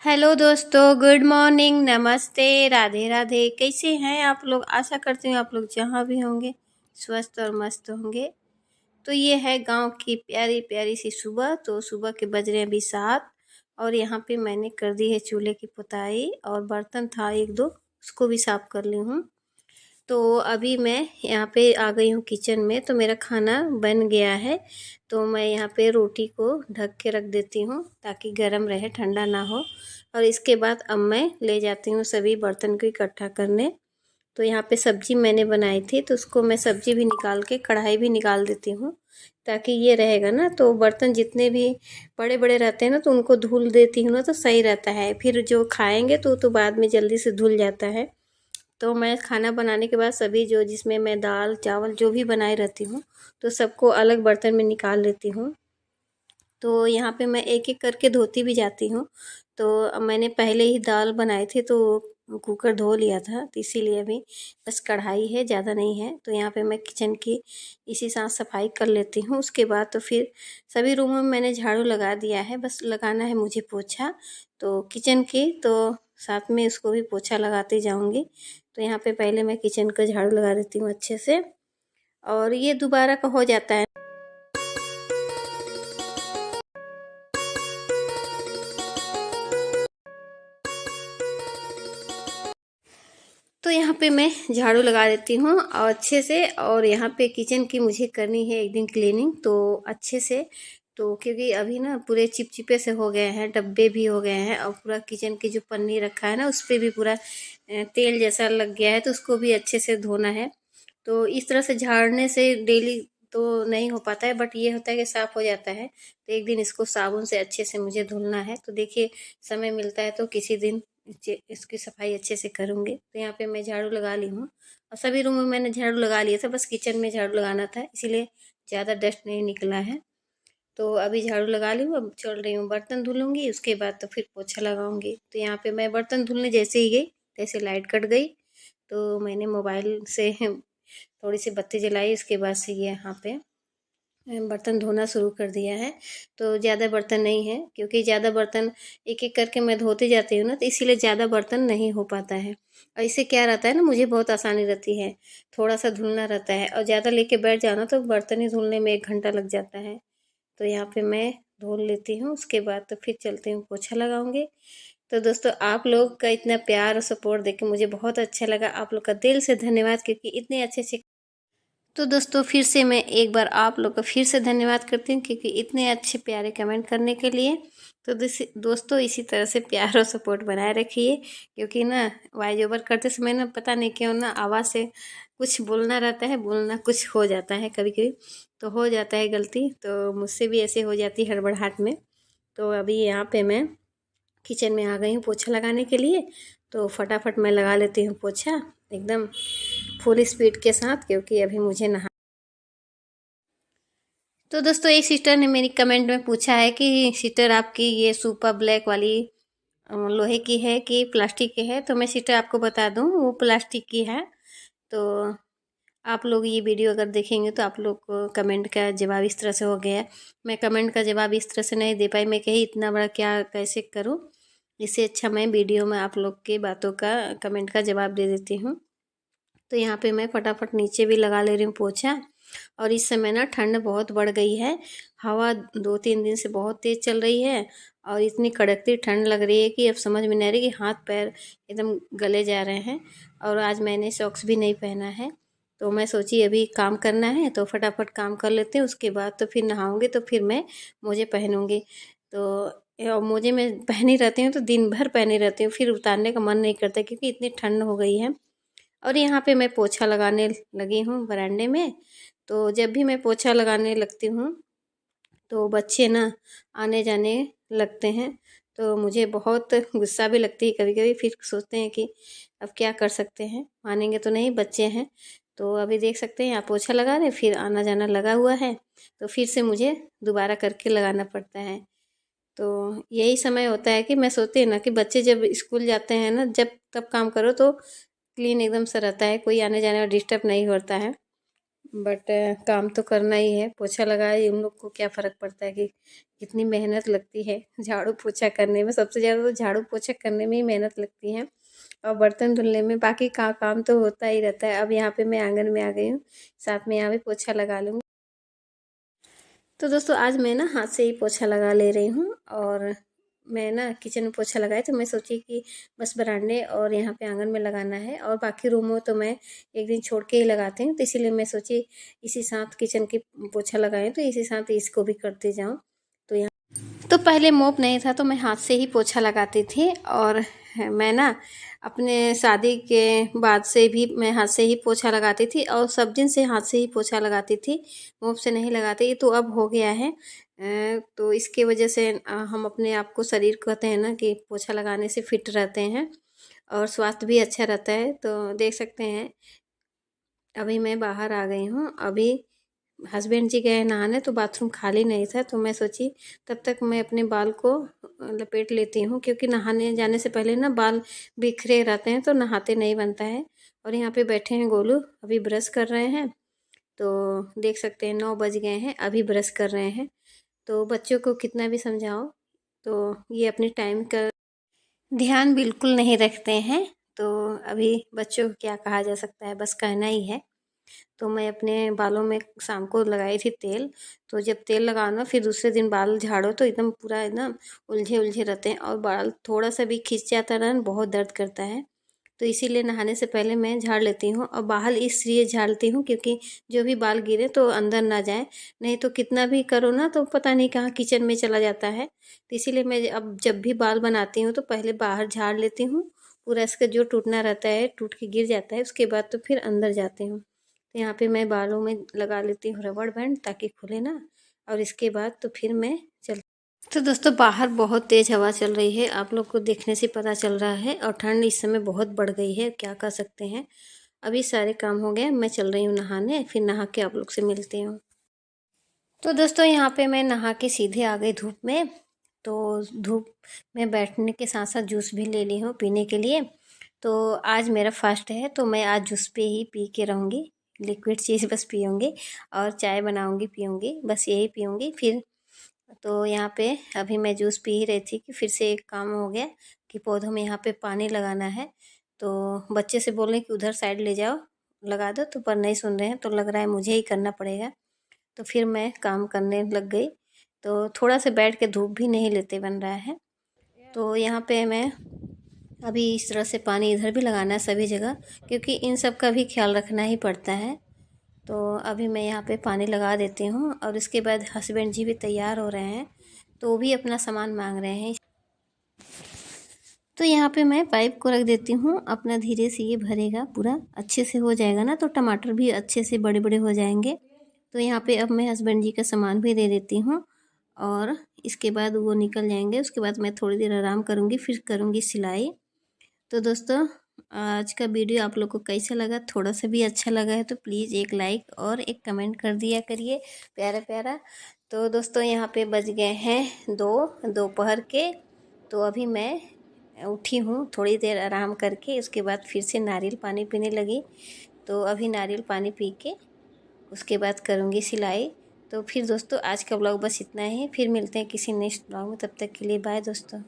Hello दोस्तों, good morning, नमस्ते, राधे राधे। कैसे हैं आप लोग? आशा करती हूँ आप लोग जहाँ भी होंगे स्वस्थ और मस्त होंगे। तो ये है गांव की प्यारी प्यारी सी सुबह। तो सुबह के बज रहे हैं अभी 7 और यहाँ पे मैंने कर दी है चूल्हे की पुताई और बर्तन था एक दो, उसको भी साफ कर ली हूँ। तो अभी मैं यहाँ पे आ गई हूँ किचन में। तो मेरा खाना बन गया है। तो मैं यहाँ पे रोटी को ढक के रख देती हूँ ताकि गर्म रहे, ठंडा ना हो। और इसके बाद अब मैं ले जाती हूँ सभी बर्तन को इकट्ठा करने। तो यहाँ पे सब्जी मैंने बनाई थी तो उसको मैं सब्जी भी निकाल के कढ़ाई भी निकाल देती हूँ ताकि ये रहेगा ना। तो बर्तन जितने भी बड़े बड़े रहते हैं ना तो उनको धुल देती हूँ ना तो सही रहता है, फिर जो खाएंगे तो बाद में जल्दी से धुल जाता है। तो मैं खाना बनाने के बाद सभी जो जिसमें मैं दाल चावल जो भी बनाए रहती हूँ तो सबको अलग बर्तन में निकाल लेती हूँ। तो यहाँ पे मैं एक एक करके धोती भी जाती हूँ। तो अब मैंने पहले ही दाल बनाए थे तो कुकर धो लिया था, तो इसीलिए अभी बस कढ़ाई है, ज़्यादा नहीं है। तो यहाँ पे मैं किचन की इसी साथ सफाई कर लेती हूँ। उसके बाद तो फिर सभी रूमों में मैंने झाड़ू लगा दिया है, बस लगाना है मुझे पोछा। तो किचन की तो साथ में इसको भी पोछा लगाते जाऊँगी। तो यहाँ पे पहले मैं किचन का झाड़ू लगा देती हूँ अच्छे से, और ये दोबारा का हो जाता है। तो यहाँ पे मैं झाड़ू लगा देती हूँ और अच्छे से। और यहाँ पे किचन की मुझे करनी है एक दिन क्लीनिंग तो अच्छे से। तो क्योंकि अभी ना पूरे चिपचिपे से हो गए हैं, डब्बे भी हो गए हैं और पूरा किचन की जो पन्नी रखा है ना उस पर भी पूरा तेल जैसा लग गया है, तो उसको भी अच्छे से धोना है। तो इस तरह से झाड़ने से डेली तो नहीं हो पाता है, बट ये होता है कि साफ़ हो जाता है। तो एक दिन इसको साबुन से अच्छे से मुझे धुलना है। तो देखिए, समय मिलता है तो किसी दिन इसकी सफाई अच्छे से करूँगी। तो यहाँ पे मैं झाड़ू लगा ली हूँ और सभी रूम में मैंने झाड़ू लगा लिया था, बस किचन में झाड़ू लगाना था, इसीलिए ज़्यादा डस्ट नहीं निकला है। तो अभी झाड़ू लगा ली हूँ, अब चल रही हूँ बर्तन धुलूँगी, उसके बाद तो फिर पोछा लगाऊँगी। तो यहाँ पे मैं बर्तन धुलने जैसे ही गई तैसे लाइट कट गई। तो मैंने मोबाइल से थोड़ी सी बत्ती जलाई, उसके बाद से ये यहाँ पे बर्तन धोना शुरू कर दिया है। तो ज़्यादा बर्तन नहीं है, क्योंकि ज़्यादा बर्तन एक एक करके मैं धोती जाती हूँ ना, तो इसीलिए ज़्यादा बर्तन नहीं हो पाता है। और इससे क्या रहता है ना, मुझे बहुत आसानी रहती है, थोड़ा सा धुलना रहता है। और ज़्यादा लेके बैठ जाओ ना तो बर्तन ही धुलने में 1 घंटा लग जाता है। तो यहाँ पे मैं धुल लेती हूँ, उसके बाद तो फिर चलती हूँ पोछा लगाऊंगी। तो दोस्तों, आप लोग का इतना प्यार और सपोर्ट देख के मुझे बहुत अच्छा लगा। आप लोग का दिल से धन्यवाद, क्योंकि इतने अच्छे से। तो दोस्तों, फिर से मैं एक बार आप लोग का फिर से धन्यवाद करती हूँ, क्योंकि इतने अच्छे प्यारे कमेंट करने के लिए। तो दोस्तों, इसी तरह से प्यार और सपोर्ट बनाए रखिए, क्योंकि ना वॉइस ओवर करते समय ना पता नहीं क्यों ना आवाज़ से कुछ बोलना रहता है, बोलना कुछ हो जाता है, कभी कभी तो हो जाता है गलती। तो मुझसे भी ऐसे हो जाती है हड़बड़ाहट में। तो अभी यहाँ पे मैं किचन में आ गई हूँ पोछा लगाने के लिए। तो फटाफट मैं लगा लेती हूँ पोछा एकदम फुल स्पीड के साथ, क्योंकि अभी मुझे नहा। तो दोस्तों, एक सिस्टर ने मेरी कमेंट में पूछा है कि सिस्टर, आपकी ये सुपर ब्लैक वाली लोहे की है कि प्लास्टिक की है? तो मैं सिस्टर आपको बता दूं, वो प्लास्टिक की है। तो आप लोग ये वीडियो अगर देखेंगे तो आप लोग को कमेंट का जवाब इस तरह से हो गया है। मैं कमेंट का जवाब इस तरह से नहीं दे पाई, मैं कही इतना बड़ा क्या कैसे करूं। इससे अच्छा मैं वीडियो में आप लोग के बातों का कमेंट का जवाब दे देती हूँ। तो यहाँ पे मैं फटाफट नीचे भी लगा ले रही हूँ पोछा। और इस समय ना ठंड बहुत बढ़ गई है, हवा 2-3 दिन से बहुत तेज़ चल रही है। और इतनी कड़कती ठंड लग रही है कि अब समझ में नहीं आ रही कि हाथ पैर एकदम गले जा रहे हैं। और आज मैंने सॉक्स भी नहीं पहना है। तो मैं सोची अभी काम करना है तो फटाफट काम कर लेते हैं, उसके बाद तो फिर नहाऊंगी, तो फिर मैं मोजे पहनूंगी। तो और मोजे मैं पहनी रहती हूँ तो दिन भर पहनी रहती हूँ, फिर उतारने का मन नहीं करता, क्योंकि इतनी ठंड हो गई है। और यहाँ पे मैं पोछा लगाने लगी हूँ बरामदे में। तो जब भी मैं पोछा लगाने लगती हूँ तो बच्चे ना आने जाने लगते हैं। तो मुझे बहुत गुस्सा भी लगती है कभी कभी, फिर सोचते हैं कि अब क्या कर सकते हैं, मानेंगे तो नहीं, बच्चे हैं। तो अभी देख सकते हैं यहाँ पोछा लगा रहे, फिर आना जाना लगा हुआ है, तो फिर से मुझे दोबारा करके लगाना पड़ता है। तो यही समय होता है कि मैं सोचती हूँ ना कि बच्चे जब स्कूल जाते हैं ना, जब तब काम करो तो क्लीन एकदम से रहता है, कोई आने जाने में डिस्टर्ब नहीं होता है। बट काम तो करना ही है। पोछा लगाए उन लोग को क्या फ़र्क पड़ता है कि कितनी मेहनत लगती है झाड़ू पोछा करने में। सबसे ज़्यादा तो झाड़ू पोछा करने में ही मेहनत लगती है और बर्तन धुलने में। बाकी का काम तो होता ही रहता है। अब यहाँ पे मैं आंगन में आ गई हूँ, साथ में यहाँ पे पोछा लगा लूँगी। तो दोस्तों आज मैं ना हाथ से ही पोछा लगा ले रही हूँ और मैं ना किचन में पोछा लगाई तो मैं सोची कि बस बरामदे और यहाँ पे आंगन में लगाना है और बाकी रूमों तो मैं एक दिन छोड़ के ही लगाती हूँ। तो इसीलिए मैं सोची इसी साथ किचन की पोछा लगाएं तो इसी साथ इसको भी करते जाऊँ। तो यहाँ तो पहले मोप नहीं था तो मैं हाथ से ही पोछा लगाती थी और मैं ना अपने शादी के बाद से भी मैं हाथ से ही पोछा लगाती थी और सब दिन से हाथ से ही पोछा लगाती थी, मोप से नहीं लगाती। ये तो अब हो गया है। तो इसके वजह से हम अपने आप को शरीर कहते हैं ना कि पोछा लगाने से फिट रहते हैं और स्वास्थ्य भी अच्छा रहता है। तो देख सकते हैं अभी मैं बाहर आ गई हूँ। अभी हस्बैंड जी गए नहाने तो बाथरूम खाली नहीं था तो मैं सोची तब तक मैं अपने बाल को लपेट लेती हूँ, क्योंकि नहाने जाने से पहले ना बाल बिखरे रहते हैं तो नहाते नहीं बनता है। और यहाँ पे बैठे हैं गोलू, अभी ब्रश कर रहे हैं। तो देख सकते हैं 9 बज गए हैं, अभी ब्रश कर रहे हैं। तो बच्चों को कितना भी समझाओ तो ये अपने टाइम का ध्यान बिल्कुल नहीं रखते हैं। तो अभी बच्चों को क्या कहा जा सकता है, बस कहना ही है। तो मैं अपने बालों में शाम को लगाई थी तेल। तो जब तेल लगाओ ना फिर दूसरे दिन बाल झाड़ो तो एकदम पूरा एकदम उलझे उलझे रहते हैं और बाल थोड़ा सा भी खिंच जाता है ना बहुत दर्द करता है। तो इसीलिए नहाने से पहले मैं झाड़ लेती हूँ और बाल इसलिए झाड़ती हूँ क्योंकि जो भी बाल गिरे तो अंदर ना जाए, नहीं तो कितना भी करो ना तो पता नहीं कहाँ किचन में चला जाता है। तो इसीलिए मैं अब जब भी बाल बनाती हूँ तो पहले बाहर झाड़ लेती हूँ, पूरा इसका जो टूटना रहता है टूट के गिर जाता है, उसके बाद तो फिर अंदर जाती हूँ। तो यहाँ पे मैं बालों में लगा लेती हूँ रबड़ बैंड ताकि खुले ना, और इसके बाद तो फिर मैं चल तो दोस्तों बाहर बहुत तेज़ हवा चल रही है, आप लोग को देखने से पता चल रहा है और ठंड इस समय बहुत बढ़ गई है, क्या कर सकते हैं। अभी सारे काम हो गए, मैं चल रही हूँ नहाने, फिर नहा के आप लोग से मिलती हूँ। तो दोस्तों यहाँ पे मैं नहा के सीधे आ गई धूप में। तो धूप में बैठने के साथ साथ जूस भी ले ली हूँ पीने के लिए। तो आज मेरा फास्ट है तो मैं आज जूस पे ही पी के रहूँगी, लिक्विड चीज़ बस पीऊँगी और चाय बनाऊँगी पीऊँगी, बस यही पीऊँगी फिर। तो यहाँ पे अभी मैं जूस पी ही रही थी कि फिर से एक काम हो गया कि पौधों में यहाँ पे पानी लगाना है। तो बच्चे से बोल रहे कि उधर साइड ले जाओ लगा दो, तो पर नहीं सुन रहे हैं तो लग रहा है मुझे ही करना पड़ेगा। तो फिर मैं काम करने लग गई। तो थोड़ा सा बैठ के धूप भी नहीं लेते बन रहा है। तो यहाँ पे मैं अभी इस तरह से पानी इधर भी लगाना है सभी जगह, क्योंकि इन सब का भी ख्याल रखना ही पड़ता है। तो अभी मैं यहाँ पे पानी लगा देती हूँ और इसके बाद हस्बैंड जी भी तैयार हो रहे हैं तो वो भी अपना सामान मांग रहे हैं। तो यहाँ पे मैं पाइप को रख देती हूँ, अपना धीरे से ये भरेगा, पूरा अच्छे से हो जाएगा ना तो टमाटर भी अच्छे से बड़े बड़े हो जाएंगे। तो यहाँ पे अब मैं हस्बैंड जी का सामान भी दे देती हूँ और इसके बाद वो निकल जाएंगे। उसके बाद मैं थोड़ी देर आराम करूँगी, फिर करूँगी सिलाई। तो दोस्तों आज का वीडियो आप लोग को कैसा लगा, थोड़ा सा भी अच्छा लगा है तो प्लीज़ एक लाइक और एक कमेंट कर दिया करिए प्यारा प्यारा। तो दोस्तों यहाँ पे बज गए हैं 2 दोपहर के। तो अभी मैं उठी हूँ थोड़ी देर आराम करके, उसके बाद फिर से नारियल पानी पीने लगी। तो अभी नारियल पानी पी के उसके बाद करूँगी सिलाई। तो फिर दोस्तों आज का ब्लॉग बस इतना ही, फिर मिलते हैं किसी नेक्स्ट ब्लॉग में, तब तक के लिए बाय दोस्तों।